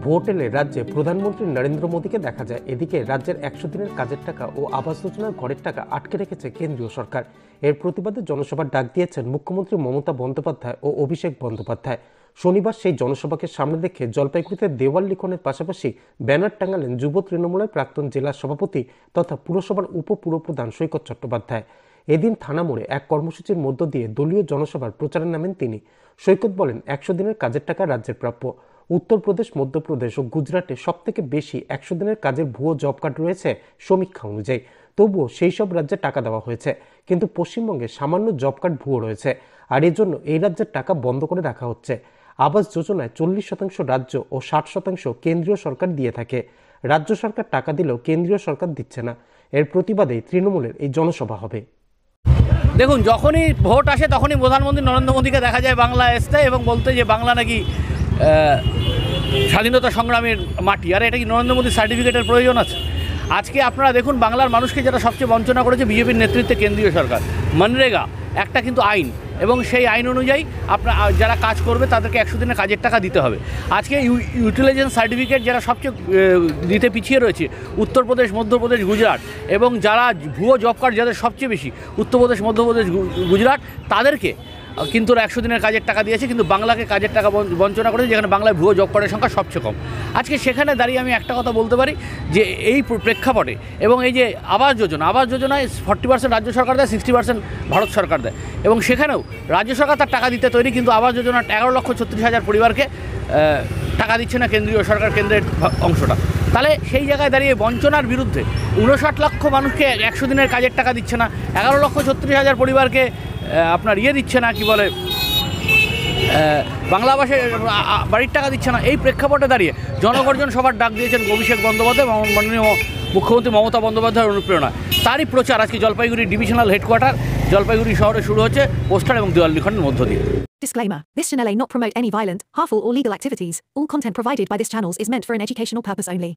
Vote এলে রাজ্যে প্রধানমন্ত্রী নরেন্দ্র মোদীকে দেখা যায়। এদিকে রাজ্যের 100 দিনের কাজের টাকা ও আবাস যোজনার ঘরের টাকা আটকে রেখেছে কেন্দ্রীয় সরকার। এর প্রতিবাদে জনসভার ডাক দিয়েছেন মুখ্যমন্ত্রী মমতা বন্দ্যোপাধ্যায় ও অভিষেক বন্দ্যোপাধ্যায়। শনিবার সেই জনসভাকে সামনে রেখে জলপাইগুড়িতে দেওয়াল লিখনের পাশাপাশি ব্যানার টাঙালেন যুব তৃণমূলের প্রাক্তন জেলা সভাপতি তথা পুরসভার উপপুরপ্রধান সৈকত চট্টোপাধ্যায়। এদিন থানা মোড়ে এক কর্মসূচির মধ্য দিয়ে দলীয় জনসভার প্রচারে নামেন তিনি। সৈকত বলেন, 100 দিনের কাজের টাকা রাজ্যের প্রাপ্য। উত্তরপ্রদেশ, মধ্যপ্রদেশ ও গুজরাটে সবথেকে বেশি 100 দিনের কাজের ভুয়ো জব কার্ড রয়েছে সমীক্ষা অনুযায়ী। তবুও সেই সব রাজ্যে টাকা দেওয়া হয়েছে, কিন্তু পশ্চিমবঙ্গে সামান্য জব কার্ড ভুয়ো রয়েছে, আর এর জন্য এই রাজ্যের টাকা বন্ধ করে রাখা হচ্ছে। আবাস যোজনায় 40% রাজ্য ও 60% কেন্দ্রীয় সরকার দিয়ে থাকে। রাজ্য সরকার টাকা দিলেও কেন্দ্রীয় সরকার দিচ্ছে না। এর প্রতিবাদে তৃণমূলের এই জনসভা হবে। দেখুন, যখনই ভোট আসে তখনই প্রধানমন্ত্রী নরেন্দ্র মোদীকে দেখা যায় বাংলা আসতে এবং বলতে যে বাংলা নাকি স্বাধীনতা সংগ্রামের মাটি। আর এটা কি নরেন্দ্র মোদীর সার্টিফিকেটের প্রয়োজন আছে? আজকে আপনারা দেখুন, বাংলার মানুষকে যারা সবচেয়ে বঞ্চনা করেছে বিজেপির নেতৃত্বে কেন্দ্রীয় সরকার। মনরেগা একটা কিন্তু আইন, এবং সেই আইন অনুযায়ী আপনার যারা কাজ করবে তাদেরকে 100 দিনের কাজের টাকা দিতে হবে। আজকে ইউটিলাইজেশন সার্টিফিকেট যারা সবচেয়ে দিতে পিছিয়ে রয়েছে উত্তরপ্রদেশ, মধ্যপ্রদেশ, গুজরাট, এবং যারা ভুয়ো জব কার্ড যাদের সবচেয়ে বেশি উত্তরপ্রদেশ, মধ্যপ্রদেশ, গুজরাট, তাদেরকে কিন্তু 100 দিনের কাজের টাকা দিয়েছে, কিন্তু বাংলাকে কাজের টাকা বঞ্চনা করেছে, যেখানে বাংলায় ভুয়ো জব কার্ডের সংখ্যা সবচেয়ে কম। আজকে সেখানে দাঁড়িয়ে আমি একটা কথা বলতে পারি যে এই প্রেক্ষাপটে এবং এই যে আবাস যোজনায় 40% রাজ্য সরকার দেয়, 60% ভারত সরকার দেয়, এবং সেখানেও রাজ্য সরকার তার টাকা দিতে তৈরি, কিন্তু আবাস যোজনার 11,36,000 পরিবারকে টাকা দিচ্ছে না কেন্দ্রীয় সরকার, কেন্দ্রের অংশটা। তাহলে সেই জায়গায় দাঁড়িয়ে বঞ্চনার বিরুদ্ধে 59 লক্ষ মানুষকে 100 দিনের কাজের টাকা দিচ্ছে না, 11,36,000 পরিবারকে আপনার দিচ্ছে না, কি বলে, বাংলা ভাষায় বাড়ির টাকা দিচ্ছে না। এই প্রেক্ষাপটে দাঁড়িয়ে জনগর্জন সভার ডাক দিয়েছেন অভিষেক বন্দ্যোপাধ্যায়, মাননীয় মুখ্যমন্ত্রী মমতা বন্দ্যোপাধ্যায়ের অনুপ্রেরণা। তারই প্রচার আজকে জলপাইগুড়ি ডিভিশনাল হেডকোয়ার্টার জলপাইগুড়ি শহরে শুরু হচ্ছে পোস্টার এবং দেওয়াল লিখনের মধ্য দিয়ে। Disclaimer. This channel may not promote any violent, harmful or legal activities. All content provided by this channel is meant for an educational purpose only.